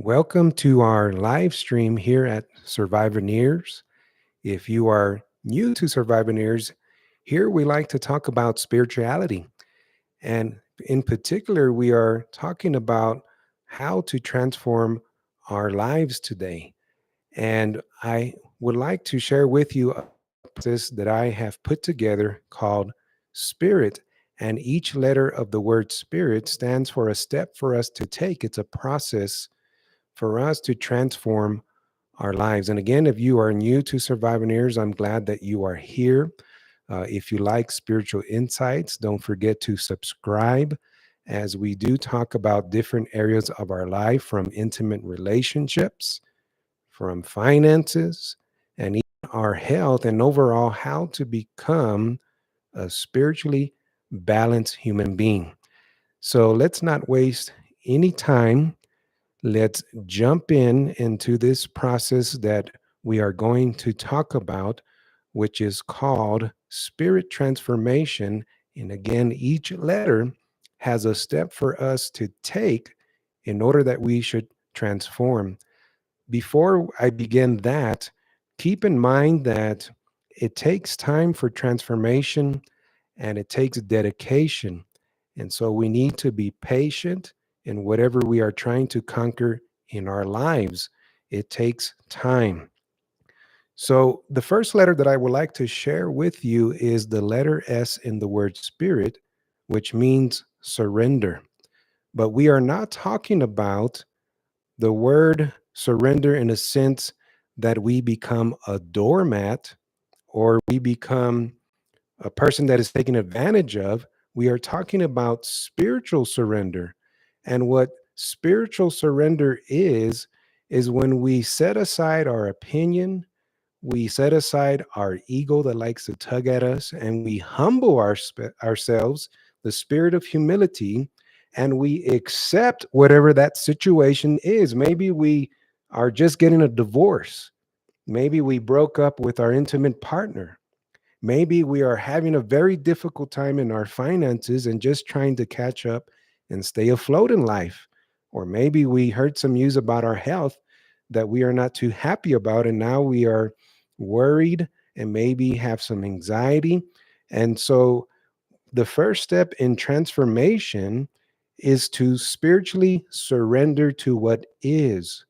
Welcome to our live stream here at Survivoneers. If you are new to Survivoneers, here we like to talk about spirituality. And in particular, we are talking about how to transform our lives today. And I would like to share with you a process that I have put together called Spirit. And each letter of the word Spirit stands for a step for us to take. It's a process for us to transform our lives. And again, if you are new to Survivoneers, I'm glad that you are here. If you like spiritual insights, don't forget to subscribe as we do talk about different areas of our life from intimate relationships, from finances, and even our health, and overall how to become a spiritually balanced human being. So let's not waste any time. Let's jump into this process that we are going to talk about, which is called spirit transformation. And again, each letter has a step for us to take in order that we should transform. Before I begin that, keep in mind that it takes time for transformation and it takes dedication. And so we need to be patient in whatever we are trying to conquer in our lives. It takes time. So the first letter that I would like to share with you is the letter S in the word spirit, which means surrender. But we are not talking about the word surrender in a sense that we become a doormat or we become a person that is taken advantage of. We are talking about spiritual surrender. And what spiritual surrender is when we set aside our opinion, we set aside our ego that likes to tug at us, and we humble ourselves, the spirit of humility, and we accept whatever that situation is. Maybe we are just getting a divorce. Maybe we broke up with our intimate partner. Maybe we are having a very difficult time in our finances and just trying to catch up and stay afloat in life. Or maybe we heard some news about our health that we are not too happy about, and now we are worried and maybe have some anxiety. And so the first step in transformation is to spiritually surrender to what is,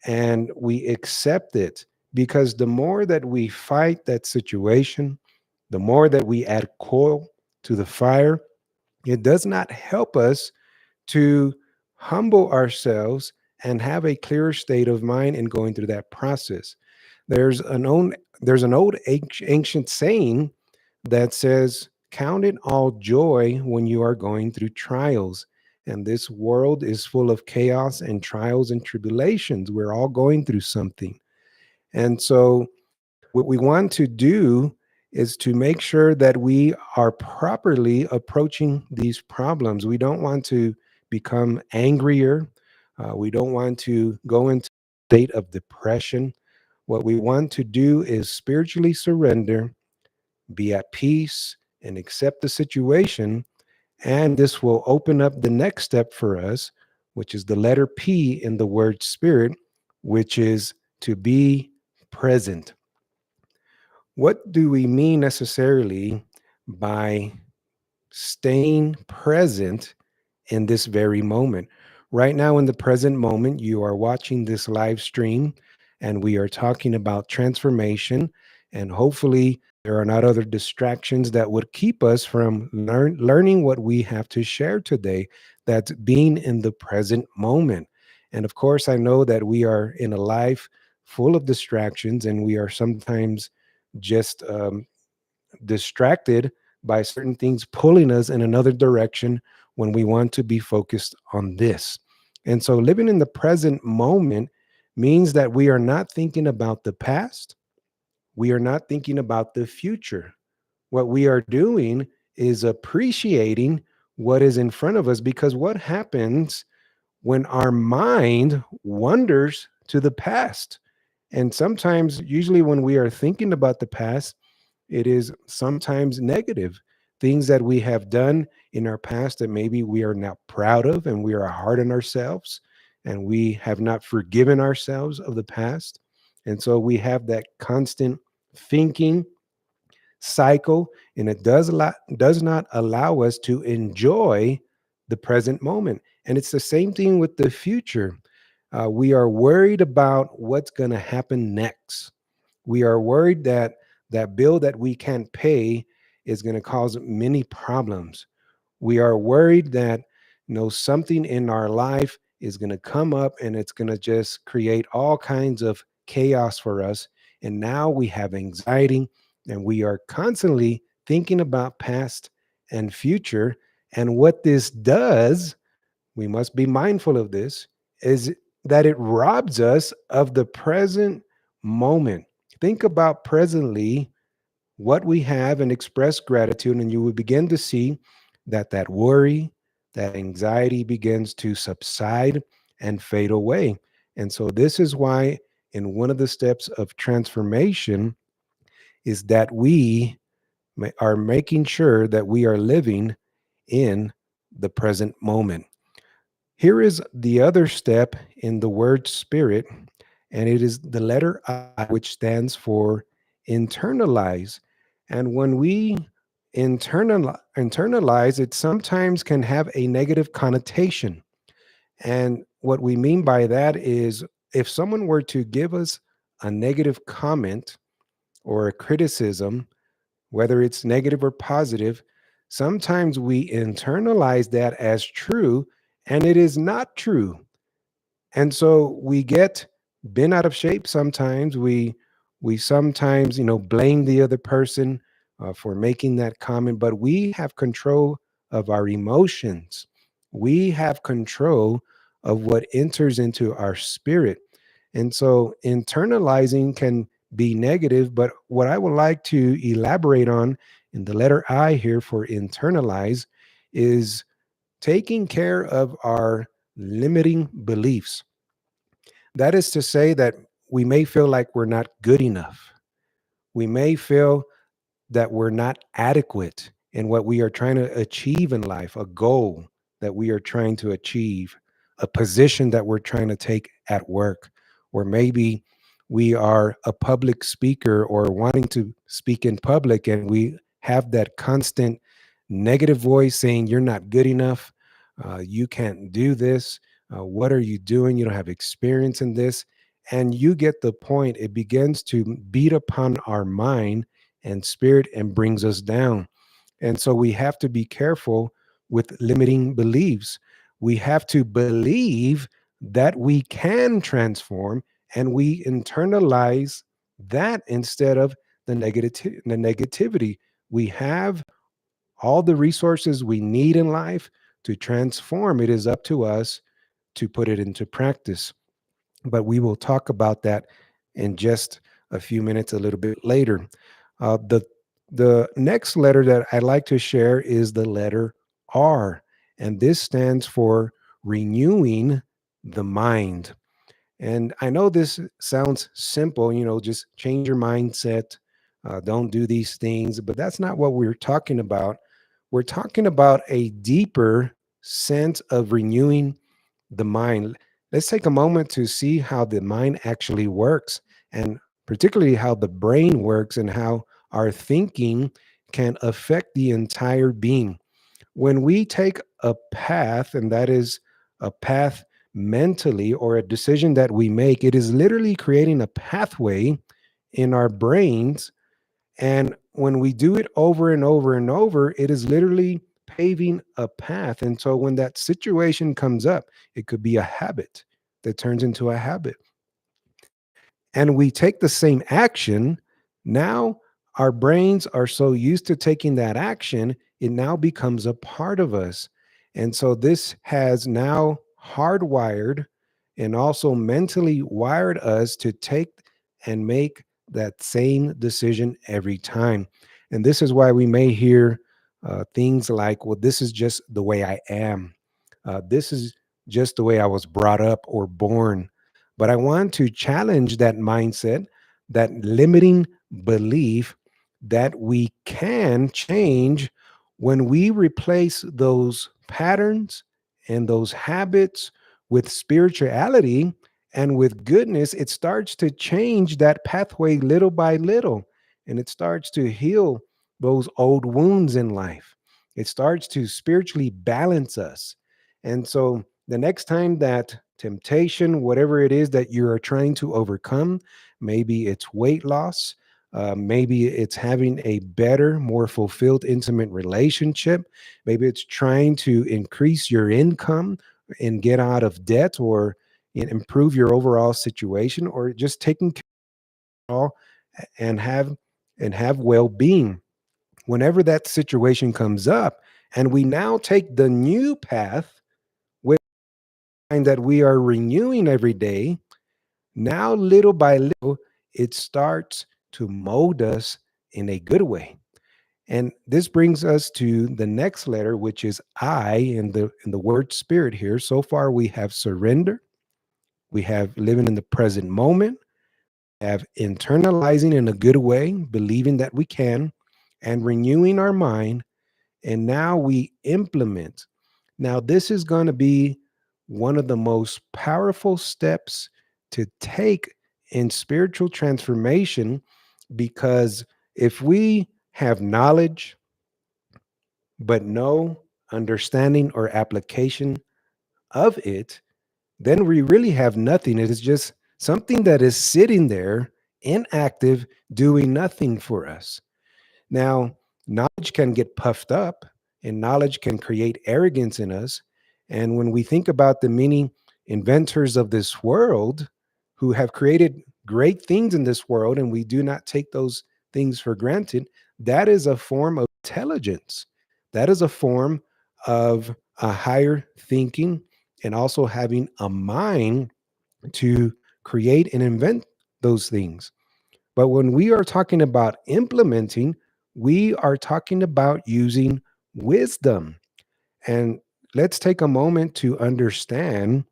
and we accept it, because the more that we fight that situation, the more that we add coal to the fire, it does not help us to humble ourselves and have a clearer state of mind in going through that process. There's an old, there's an old ancient saying that says, "Count it all joy when you are going through trials." And this world is full of chaos and trials and tribulations. We're all going through something. And so what we want to do is to make sure that we are properly approaching these problems. We don't want to become angrier. We don't want to go into a state of depression. What we want to do is spiritually surrender, be at peace, and accept the situation. And this will open up the next step for us, which is the letter P in the word spirit, which is to be present. What do we mean necessarily by staying present in this very moment? Right now, in the present moment, you are watching this live stream and we are talking about transformation. And hopefully, there are not other distractions that would keep us from learning what we have to share today. That's being in the present moment. And of course, I know that we are in a life full of distractions and we are sometimes just distracted by certain things pulling us in another direction when we want to be focused on this. And so living in the present moment means that we are not thinking about the past, we are not thinking about the future. What we are doing is appreciating what is in front of us, because what happens when our mind wanders to the past? And sometimes, usually, when we are thinking about the past, it is sometimes negative things that we have done in our past that maybe we are not proud of and we are hard on ourselves. and we have not forgiven ourselves of the past. And so we have that constant thinking cycle, and it does not allow us to enjoy the present moment. And it's the same thing with the future. We are worried about what's going to happen next. We are worried that that bill that we can't pay is going to cause many problems. We are worried that something in our life is going to come up and it's going to just create all kinds of chaos for us. And now we have anxiety, and we are constantly thinking about past and future. And what this does, we must be mindful of this, is that it robs us of the present moment. Think about presently what we have and express gratitude, and you will begin to see that that worry, that anxiety begins to subside and fade away. And so this is why in one of the steps of transformation is that we are making sure that we are living in the present moment. Here is the other step in the word spirit, and it is the letter I, which stands for internalize. And when we internalize, it sometimes can have a negative connotation. And what we mean by that is if someone were to give us a negative comment or a criticism, whether it's negative or positive, sometimes we internalize that as true, and it is not true. And so we get bent out of shape sometimes. We sometimes blame the other person for making that comment, but we have control of our emotions. We have control of what enters into our spirit. And so internalizing can be negative, but what I would like to elaborate on in the letter I here for internalize is taking care of our limiting beliefs. That is to say that we may feel like we're not good enough. We may feel that we're not adequate in what we are trying to achieve in life, a goal that we are trying to achieve, a position that we're trying to take at work, or maybe we are a public speaker or wanting to speak in public, and we have that constant negative voice saying, "You're not good enough. You can't do this. What are you doing? You don't have experience in this." And you get the point. It begins to beat upon our mind and spirit and brings us down. And so we have to be careful with limiting beliefs. We have to believe that we can transform, and we internalize that instead of the negativity. We have all the resources we need in life to transform. It is up to us to put it into practice. But we will talk about that in just a few minutes, a little bit later. The next letter that I'd like to share is the letter R, and this stands for renewing the mind. And I know this sounds simple, just change your mindset, don't do these things, but that's not what we're talking about. We're talking about a deeper sense of renewing the mind. Let's take a moment to see how the mind actually works, and particularly how the brain works and how our thinking can affect the entire being. When we take a path, and that is a path mentally or a decision that we make, it is literally creating a pathway in our brains. And when we do it over and over and over, it is literally paving a path. And so when that situation comes up, it could be a habit that turns into a habit, and we take the same action. Now our brains are so used to taking that action, it now becomes a part of us. And so this has now hardwired and also mentally wired us to take and make that same decision every time. And this is why we may hear things like, well, this is just the way I am. This is just the way I was brought up or born. But I want to challenge that mindset, that limiting belief that we can change when we replace those patterns and those habits with spirituality and with goodness, it starts to change that pathway little by little. And it starts to heal those old wounds in life. It starts to spiritually balance us. And so the next time that temptation, whatever it is that you are trying to overcome, maybe it's weight loss, maybe it's having a better, more fulfilled, intimate relationship, maybe it's trying to increase your income and get out of debt or improve your overall situation, or just taking care of all and have well-being. Whenever that situation comes up and we now take the new path with mind that we are renewing every day, now little by little it starts to mold us in a good way. And this brings us to the next letter, which is I in the word spirit here. So far we have surrender, we have living in the present moment, have internalizing in a good way, believing that we can, and renewing our mind. And now we implement. Now, this is going to be one of the most powerful steps to take in spiritual transformation, because if we have knowledge, but no understanding or application of it, then we really have nothing. It is just something that is sitting there inactive, doing nothing for us. Now, knowledge can get puffed up, and knowledge can create arrogance in us. And when we think about the many inventors of this world who have created great things in this world, and we do not take those things for granted, that is a form of intelligence. That is a form of a higher thinking and also having a mind to create and invent those things. But when we are talking about implementing, we are talking about using wisdom. And let's take a moment to understand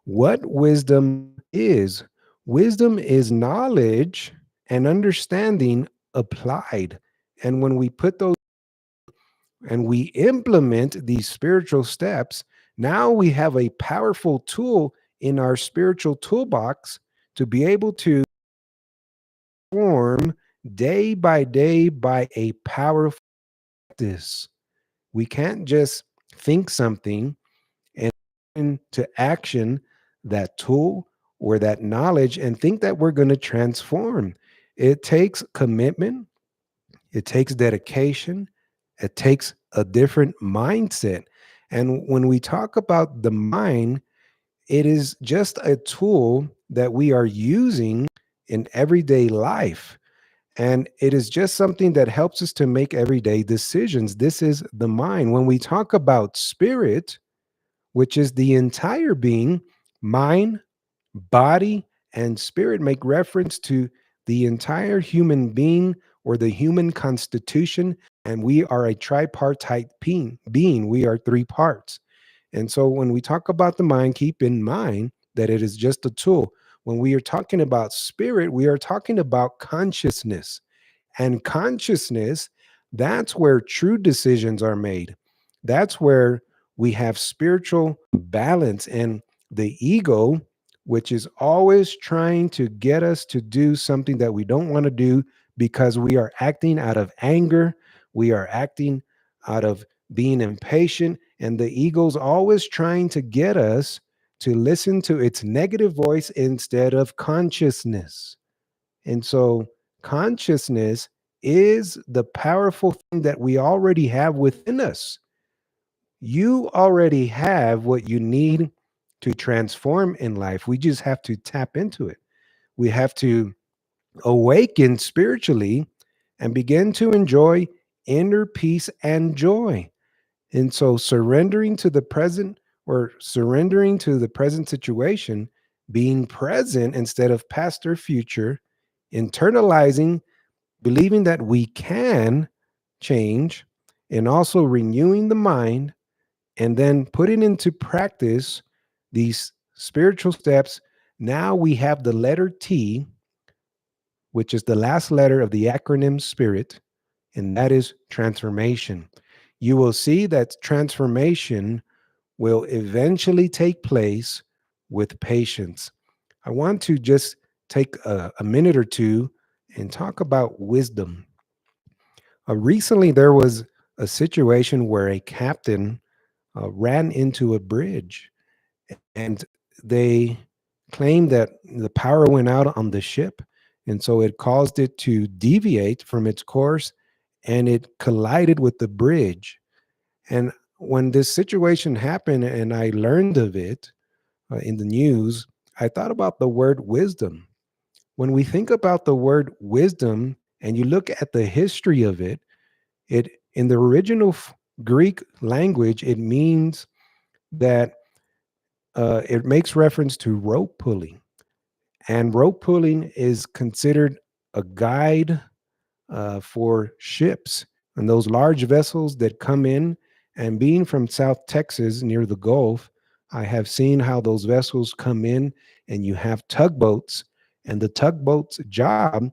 what wisdom is. Wisdom is knowledge and understanding applied. And when we put those and we implement these spiritual steps, now we have a powerful tool in our spiritual toolbox to be able to form day by day by a powerful practice. We can't just think something and into action that tool or that knowledge and think that we're going to transform. It takes commitment, it takes dedication, it takes a different mindset. And when we talk about the mind, it is just a tool that we are using in everyday life. And it is just something that helps us to make everyday decisions. This is the mind. When we talk about spirit, which is the entire being, mind, body, and spirit make reference to the entire human being or the human constitution. And we are a tripartite being. We are three parts. And so when we talk about the mind, keep in mind that it is just a tool. When we are talking about spirit, we are talking about consciousness. And consciousness, that's where true decisions are made. That's where we have spiritual balance. And the ego, which is always trying to get us to do something that we don't want to do because we are acting out of anger, we are acting out of being impatient, and the ego's always trying to get us to listen to its negative voice instead of consciousness. And so consciousness is the powerful thing that we already have within us. You already have what you need to transform in life. We just have to tap into it. We have to awaken spiritually and begin to enjoy inner peace and joy. And so surrendering to the present, or surrendering to the present situation, being present instead of past or future, internalizing, believing that we can change, and also renewing the mind, and then putting into practice these spiritual steps. Now we have the letter T, which is the last letter of the acronym SPIRIT, and that is transformation. You will see that transformation will eventually take place with patience. I want to just take a minute or two and talk about wisdom. Recently, there was a situation where a captain ran into a bridge, and they claimed that the power went out on the ship. And so it caused it to deviate from its course, and it collided with the bridge. And when this situation happened and I learned of it in the news, I thought about the word wisdom. When we think about the word wisdom and you look at the history of it, it in the original Greek language, it means that it makes reference to rope pulling. And rope pulling is considered a guide for ships and those large vessels that come in. And being from South Texas near the Gulf, I have seen how those vessels come in and you have tugboats. And the tugboat's job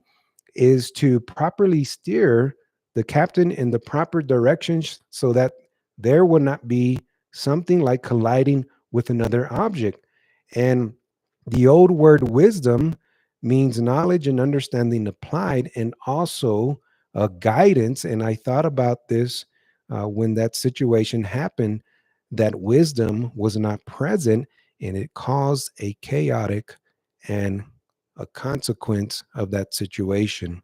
is to properly steer the captain in the proper directions so that there will not be something like colliding with another object. And the old word wisdom means knowledge and understanding applied, and also guidance. And I thought about this when that situation happened, that wisdom was not present, and it caused a chaotic and a consequence of that situation.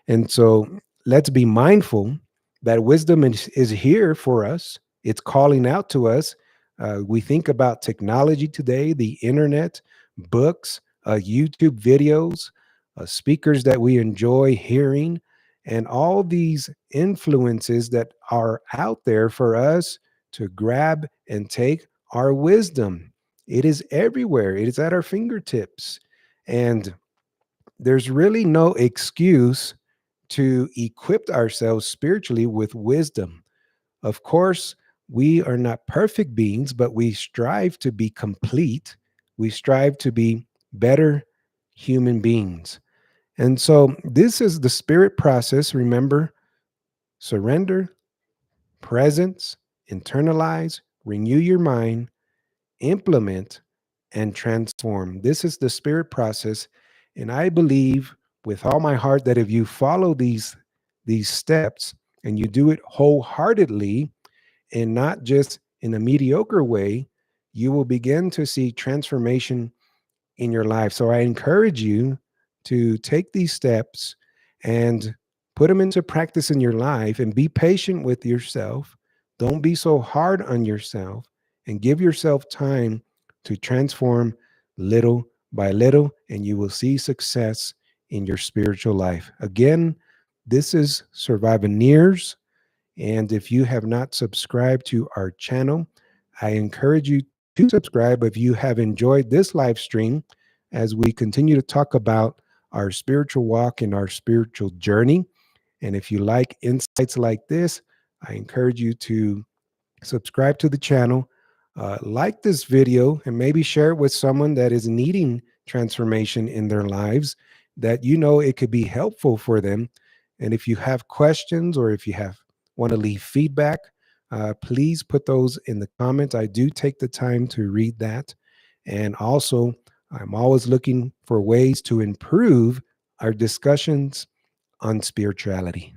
And so let's be mindful that wisdom is here for us. It's calling out to us. We think about technology today, the internet, books, YouTube videos, speakers that we enjoy hearing, and all these influences that are out there for us to grab and take our wisdom. It is everywhere, it is at our fingertips. And there's really no excuse to equip ourselves spiritually with wisdom. Of course, we are not perfect beings, but we strive to be complete. We strive to be better human beings. And so, this is the spirit process. Remember, surrender, presence, internalize, renew your mind, implement, and transform. This is the spirit process. And I believe with all my heart that if you follow these steps and you do it wholeheartedly and not just in a mediocre way, you will begin to see transformation in your life. So I encourage you to take these steps and put them into practice in your life, and be patient with yourself. Don't be so hard on yourself, and give yourself time to transform little by little, and you will see success in your spiritual life. Again, this is Survivoneers. And if you have not subscribed to our channel, I encourage you to subscribe if you have enjoyed this live stream as we continue to talk about our spiritual walk and our spiritual journey. And if you like insights like this, I encourage you to subscribe to the channel, like this video, and maybe share it with someone that is needing transformation in their lives, that you know it could be helpful for them. And if you have questions, or if you have want to leave feedback, please put those in the comments. I do take the time to read that. And also, I'm always looking for ways to improve our discussions on spirituality.